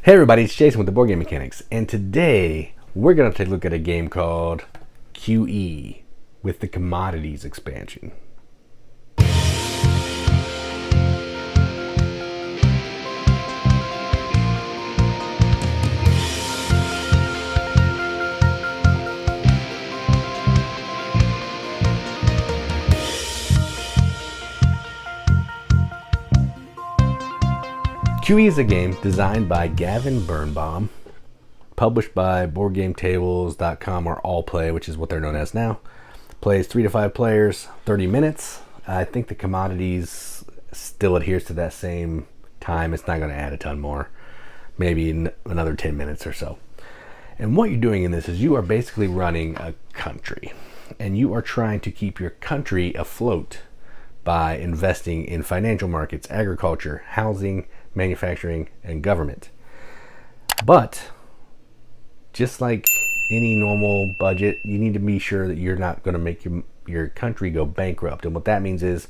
Hey everybody, it's Jason with the Board Game Mechanics, and today we're going to take a look at a game called QE with the Commodities expansion. QE is a game designed by Gavin Birnbaum, published by BoardGameTables.com or All Play, which is what they're known as now. Plays 3 to 5 players, 30 minutes. I think the Commodities still adheres to that same time. It's not going to add a ton more, maybe another 10 minutes or so. And what you're doing in this is you are basically running a country, and you are trying to keep your country afloat by investing in financial markets, agriculture, housing, manufacturing, and government. But just like any normal budget, you need to be sure that you're not going to make your country go bankrupt. And what that means is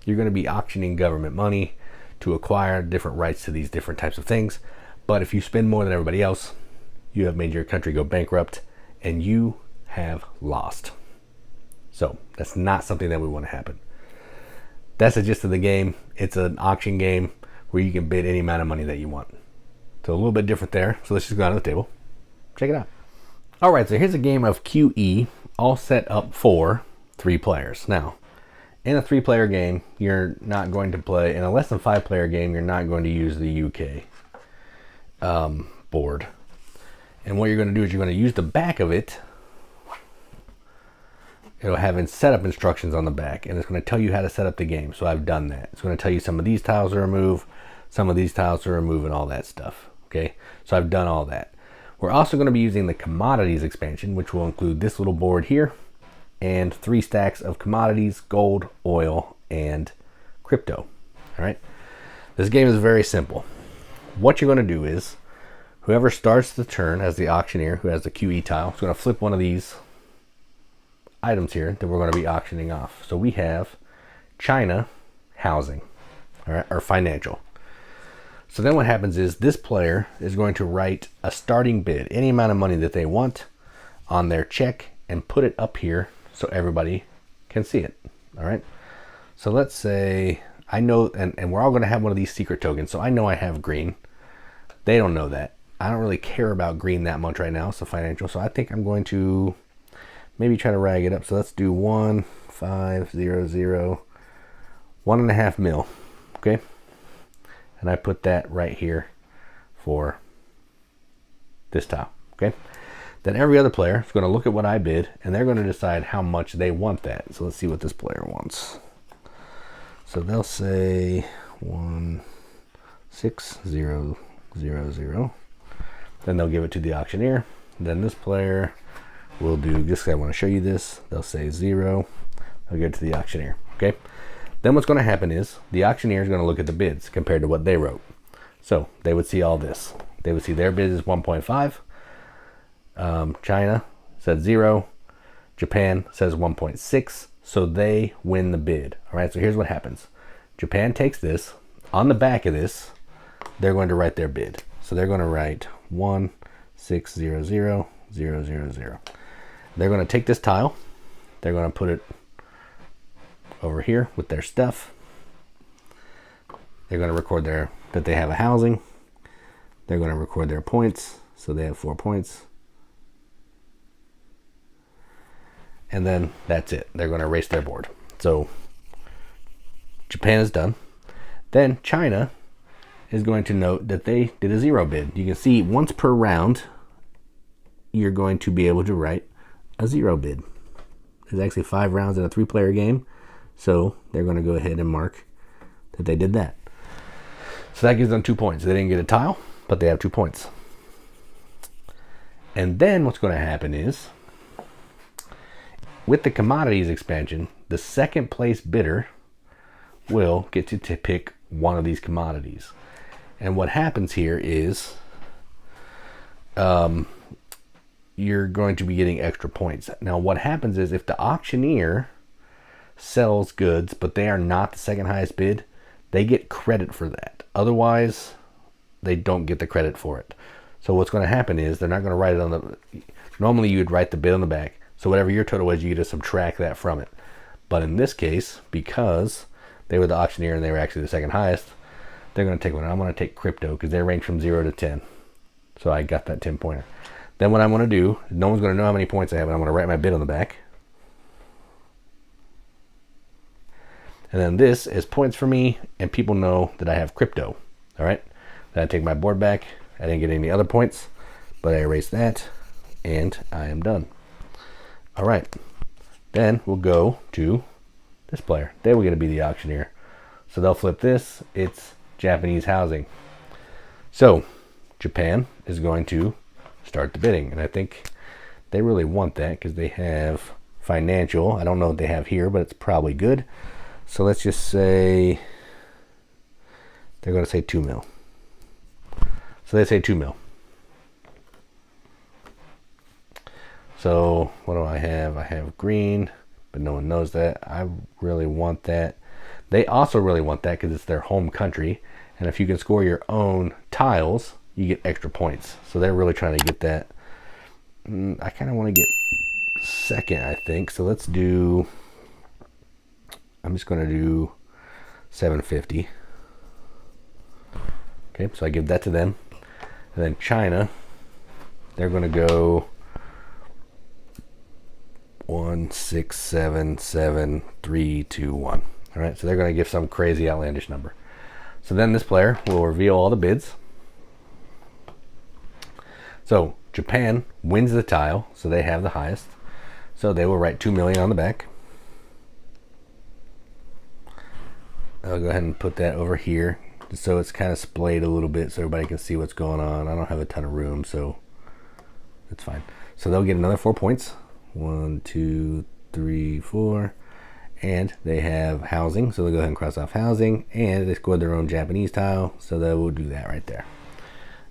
you're going to be auctioning government money to acquire different rights to these different types of things. But if you spend more than everybody else, you have made your country go bankrupt and you have lost. So that's not something that we want to happen. That's the gist of the game. It's an auction game where you can bid any amount of money that you want. So a little bit different there. So let's just go on to the table. Check it out. All right, so here's a game of QE, all set up for 3 players. Now, in a 3-player game, you're not going to play, in a less than 5-player game, you're not going to use the UK board. And what you're going to do is you're going to use the back of it. It'll have setup instructions on the back, and it's going to tell you how to set up the game. So I've done that. It's going to tell you some of these tiles to remove, some of these tiles to remove, and all that stuff. Okay, so I've done all that. We're also going to be using the Commodities expansion, which will include this little board here and 3 stacks of commodities, gold, oil, and crypto. All right, this game is very simple. What you're going to do is whoever starts the turn as the auctioneer, who has the QE tile, is going to flip one of these items here that we're going to be auctioning off. So we have China housing, all right, or financial. So then what happens is this player is going to write a starting bid, any amount of money that they want, on their check and put it up here so everybody can see it. All right. So let's say I know, and we're all going to have one of these secret tokens. So I know I have green. They don't know that. I don't really care about green that much right now. So financial. So I think I'm going to maybe try to rag it up. So let's do 1,500, 1.5 mil. Okay. And I put that right here for this tile. Okay. Then every other player is going to look at what I bid, and they're going to decide how much they want that. So let's see what this player wants. So they'll say 16000. Then they'll give it to the auctioneer. Then this player will do this. I want to show you this. They'll say 0. They'll give it to the auctioneer. Okay. Then what's going to happen is the auctioneer is going to look at the bids compared to what they wrote. So they would see all this. They would see their bid is 1.5. China said 0. Japan says 1.6. So they win the bid. All right. So here's what happens. Japan takes this. On the back of this, they're going to write their bid. So they're going to write 1600000. They're going to take this tile. They're going to put it over here with their stuff. They're going to record that they have a housing. They're going to record their points. So they have 4 points. And then that's it. They're going to erase their board. So Japan is done. Then China is going to note that they did a 0 bid. You can see once per round, you're going to be able to write a 0 bid. There's actually 5 rounds in a 3-player game. So they're going to go ahead and mark that they did that. So that gives them 2 points. They didn't get a tile, but they have 2 points. And then what's going to happen is, with the Commodities expansion, the second place bidder will get to pick one of these commodities. And what happens here is you're going to be getting extra points. Now what happens is if the auctioneer sells goods, but they are not the second highest bid, they get credit for that. Otherwise, they don't get the credit for it. So what's going to happen is they're not going to write it on the, normally you would write the bid on the back. So whatever your total was, you get to subtract that from it. But in this case, because they were the auctioneer and they were actually the second highest, they're going to take one. I'm going to take crypto because they range from 0 to 10. So I got that 10 pointer. Then what I'm going to do, no one's going to know how many points I have, and I'm going to write my bid on the back. And then this is points for me, and people know that I have crypto. All right. Then I take my board back. I didn't get any other points, but I erase that, and I am done. All right. Then we'll go to this player. They will get to be the auctioneer. So they'll flip this. It's Japanese housing. So Japan is going to start the bidding, and I think they really want that because they have financial. I don't know what they have here, but it's probably good. So let's just say they're going to say 2 mil. So they say 2 mil. So what do I have? I have green, but no one knows that. I really want that. They also really want that because it's their home country. And if you can score your own tiles, you get extra points. So they're really trying to get that. I kind of want to get second, I think. So let's do, I'm just going to do 750. Okay, so I give that to them. And then China, they're going to go 1, 6, 7, 7, 3, 2, 1. All right, so they're going to give some crazy outlandish number. So then this player will reveal all the bids. So Japan wins the tile, so they have the highest. So they will write 2 million on the back. I'll go ahead and put that over here so it's kind of splayed a little bit so everybody can see what's going on. I don't have a ton of room, so it's fine. So they'll get another 4 points. 1, 2, 3, 4. And they have housing, so they'll go ahead and cross off housing. And they scored their own Japanese tile, so they will do that right there.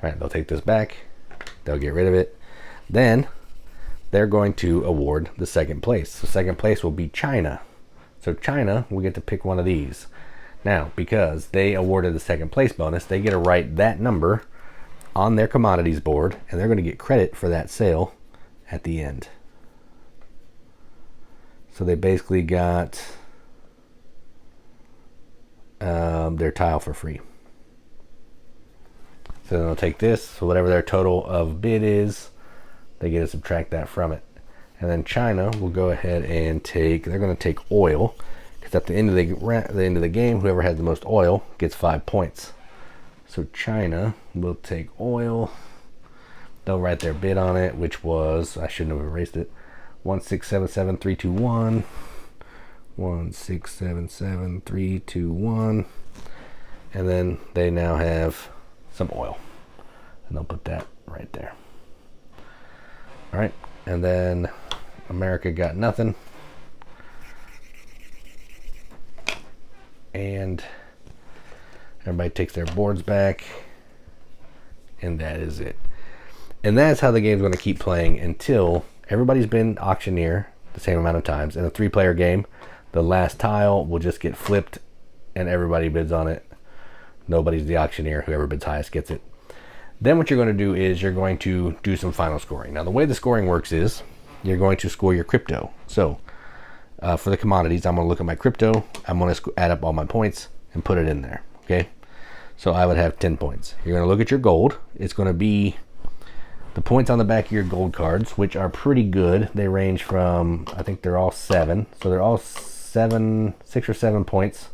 All right, they'll take this back. They'll get rid of it. Then they're going to award the second place. So second place will be China. So China will get to pick one of these. Now, because they awarded the second place bonus, they get to write that number on their commodities board, and they're going to get credit for that sale at the end. So they basically got their tile for free. So then they'll take this, so whatever their total of bid is, they get to subtract that from it. And then China will go ahead and take, they're going to take oil, because at the end of the game, whoever has the most oil gets 5 points. So China will take oil. They'll write their bid on it, which was, I shouldn't have erased it, 1677321. 1677321. And then they now have some oil. And they'll put that right there. All right. And then America got nothing. And everybody takes their boards back. And that is it. And that's how the game's going to keep playing until everybody's been auctioneer the same amount of times. In a 3-player game, the last tile will just get flipped and everybody bids on it. Nobody's the auctioneer. Whoever bids highest gets it. Then what you're going to do is you're going to do some final scoring. Now, the way the scoring works is you're going to score your crypto. So for the commodities, I'm going to look at my crypto. I'm going to add up all my points and put it in there. Okay. So I would have 10 points. You're going to look at your gold. It's going to be the points on the back of your gold cards, which are pretty good. They range from, I think they're all 7. So they're all 6 or 7 points.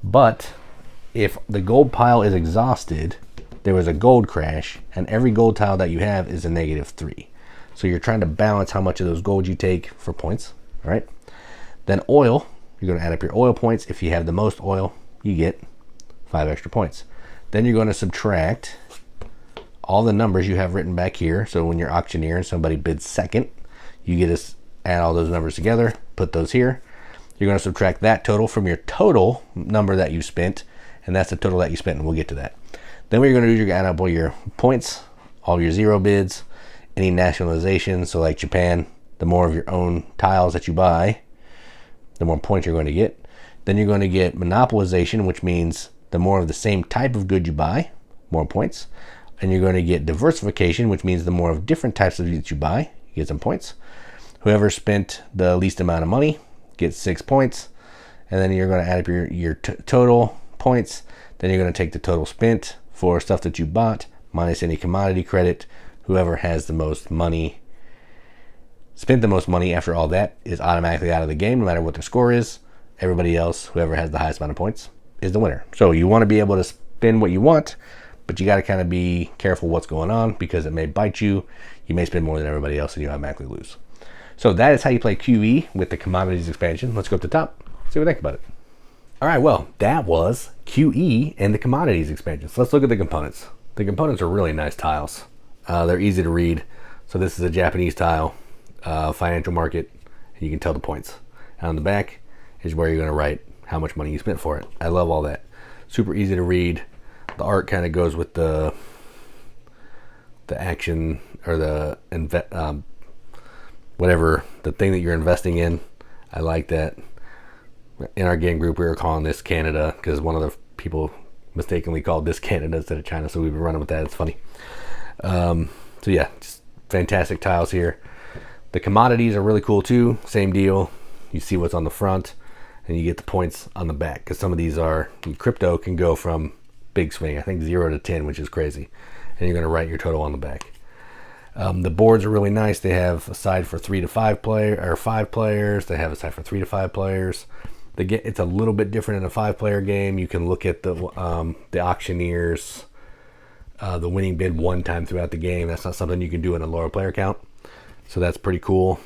But if the gold pile is exhausted, there was a gold crash, and every gold tile that you have is a -3. So you're trying to balance how much of those gold you take for points. All right. Then oil, you're going to add up your oil points. If you have the most oil, you get 5 extra points. Then you're going to subtract all the numbers you have written back here. So when you're auctioneer and somebody bids second, you get to add all those numbers together, put those here. You're going to subtract that total from your total number that you spent, and that's the total that you spent, and we'll get to that. Then what you're going to do is you're going to add up all your points, all your zero bids, any nationalization. So like Japan, the more of your own tiles that you buy, the more points you're going to get. Then you're going to get monopolization, which means the more of the same type of good you buy, more points. And you're going to get diversification, which means the more of different types of units you buy, you get some points. Whoever spent the least amount of money gets 6 points. And then you're going to add up your total points. Then you're going to take the total spent for stuff that you bought minus any commodity credit. Whoever has the most money, spent the most money after all that, is automatically out of the game no matter what the score is. Everybody else, whoever has the highest amount of points, is the winner. So you want to be able to spend what you want, but you got to kind of be careful what's going on because it may bite you. You may spend more than everybody else and you automatically lose. So that is how you play QE with the Commodities expansion. Let's go up to the top, see what we think about it. All right, well, that was QE and the Commodities expansion. So let's look at the components. The components are really nice tiles. They're easy to read. So this is a Japanese tile, financial market, and you can tell the points. And on the back is where you're going to write how much money you spent for it. I love all that. Super easy to read. The art kind of goes with the action or the whatever the thing that you're investing in. I like that. In our game group, we were calling this Canada because one of the people mistakenly called this Canada instead of China, so we've been running with that. It's funny. So yeah, just fantastic tiles here. The commodities are really cool too. Same deal. You see what's on the front, and you get the points on the back because some of these are crypto can go from big swing, I think 0 to 10, which is crazy, and you're going to write your total on the back. The boards are really nice. They have a side for 3 to 5 or 5 players. They have a side for 3 to 5 players. It's a little bit different in a 5-player game. You can look at the auctioneers, the winning bid one time throughout the game. That's not something you can do in a lower player count. So that's pretty cool.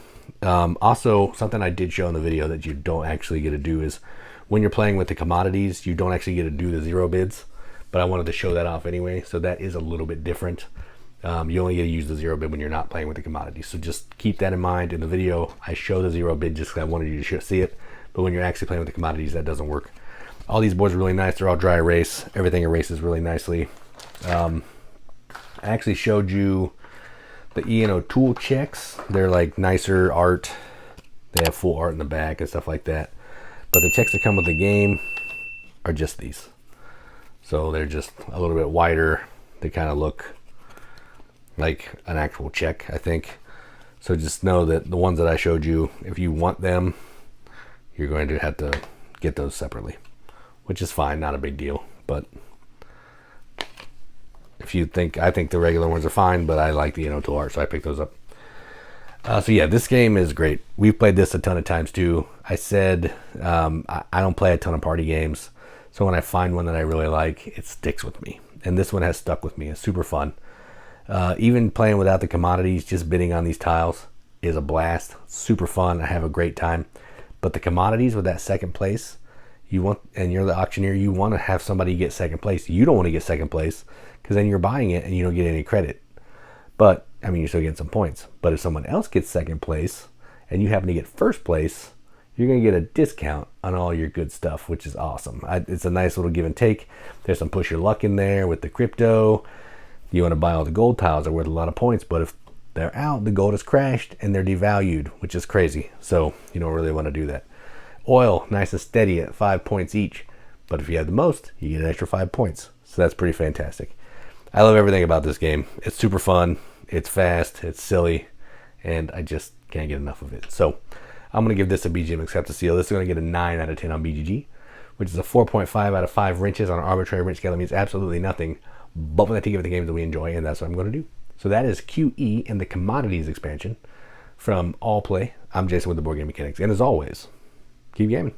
Also, something I did show in the video that you don't actually get to do is when you're playing with the commodities, you don't actually get to do the 0 bids. But I wanted to show that off anyway. So that is a little bit different. You only get to use the 0 bid when you're not playing with the commodities. So just keep that in mind. In the video, I show the 0 bid just because I wanted you to see it. But when you're actually playing with the commodities, that doesn't work. All these boards are really nice. They're all dry erase. Everything erases really nicely. I actually showed you the E&O tool checks. They're like nicer art. They have full art in the back and stuff like that. But the checks that come with the game are just these. So they're just a little bit wider. They kind of look like an actual check, I think. So just know that the ones that I showed you, if you want them, you're going to have to get those separately, which is fine, not a big deal. But if you think, I think the regular ones are fine, but I like the tool art, so I picked those up. So yeah, this game is great. We've played this a ton of times too. I said I don't play a ton of party games, so when I find one that I really like, it sticks with me. And this one has stuck with me. It's super fun. Even playing without the commodities, just bidding on these tiles is a blast. Super fun. I have a great time. But the commodities with that second place, and you're the auctioneer, you want to have somebody get second place. You don't want to get second place because then you're buying it and you don't get any credit. But, I mean, you're still getting some points. But if someone else gets second place and you happen to get first place, you're going to get a discount on all your good stuff, which is awesome. It's a nice little give and take. There's some push your luck in there with the crypto. You want to buy all the gold tiles that are worth a lot of points, but if they're out, the gold has crashed and they're devalued, which is crazy. So you don't really want to do that. Oil, nice and steady at 5 points each. But if you have the most, you get an extra 5 points. So that's pretty fantastic. I love everything about this game. It's super fun. It's fast. It's silly. And I just can't get enough of it. So I'm going to give this a BGM Accept the Seal. This is going to get a 9 out of 10 on BGG, which is a 4.5 out of 5 wrenches on an arbitrary wrench scale. That means absolutely nothing. But we like to give it the games that we enjoy, and that's what I'm going to do. So that is QE and the Commodities expansion from All Play. I'm Jason with the Board Game Mechanics. And as always, keep gaming.